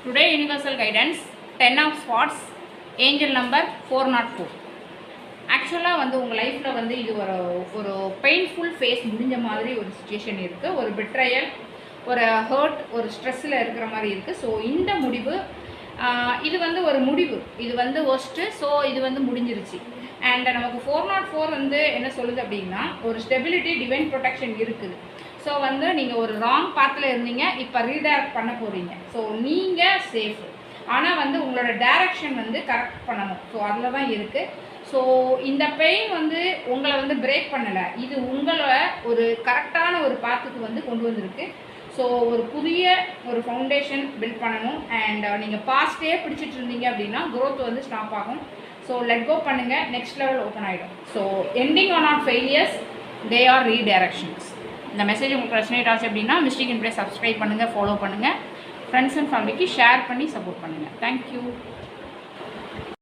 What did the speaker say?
Today universal guidance 10 of swords angel number 404. ஆக்சுவலாக வந்து உங்கள் லைஃப்பில் வந்து இது ஒரு பெயின்ஃபுல் ஃபேஸ் முடிஞ்ச மாதிரி ஒரு சுச்சுவேஷன் இருக்குது. ஒரு பெட்ரையல், ஒரு ஹர்ட், ஒரு ஸ்ட்ரெஸ்ஸில் இருக்கிற மாதிரி இருக்குது. ஸோ இந்த முடிவு இது வந்து ஒரு முடிவு, இது வந்து ஒஸ்ட்டு. ஸோ இது வந்து முடிஞ்சிருச்சு. அண்ட் நமக்கு 404 வந்து என்ன சொல்லுது அப்படின்னா, ஒரு ஸ்டெபிலிட்டி, டிவைன் ப்ரொடெக்ஷன் இருக்குது. ஸோ வந்து நீங்கள் ஒரு ராங் பாத்தில் இருந்தீங்க, இப்போ ரீடைரக்ட் பண்ண போகிறீங்க. ஸோ நீங்கள் சேஃபு, ஆனால் வந்து உங்களோட டைரக்ஷன் வந்து கரெக்ட் பண்ணணும். ஸோ அதில் தான் இருக்குது. ஸோ இந்த பெயின் வந்து உங்களை வந்து பிரேக் பண்ணலை, இது உங்களை ஒரு கரெக்டான ஒரு பாத்துக்கு வந்து கொண்டு வந்திருக்கு. ஸோ ஒரு புதிய ஒரு ஃபவுண்டேஷன் பில்ட் பண்ணணும். அண்ட் நீங்கள் பாஸ்ட்டே பிடிச்சிட்டு இருந்தீங்க அப்படின்னா க்ரோத் வந்து ஸ்டாப் ஆகும். ஸோ லெட் கோ பண்ணுங்கள், நெக்ஸ்ட் லெவல் ஓப்பன் ஆகிடும். So ending on are failures, they are redirections. இந்த மெசேஜ் உங்களுக்கு ரெசனேட் ஆச்சு அப்படின்னா மிஸ்டேக் இன் ப்ளேஸ் சப்ஸ்கிரைப் பண்ணுங்கள், ஃபாலோ பண்ணுங்கள், ஃப்ரெண்ட்ஸ் அண்ட் ஃபேமிலிக்கு ஷேர் பண்ணி சப்போர்ட் பண்ணுங்கள். தேங்க்யூ.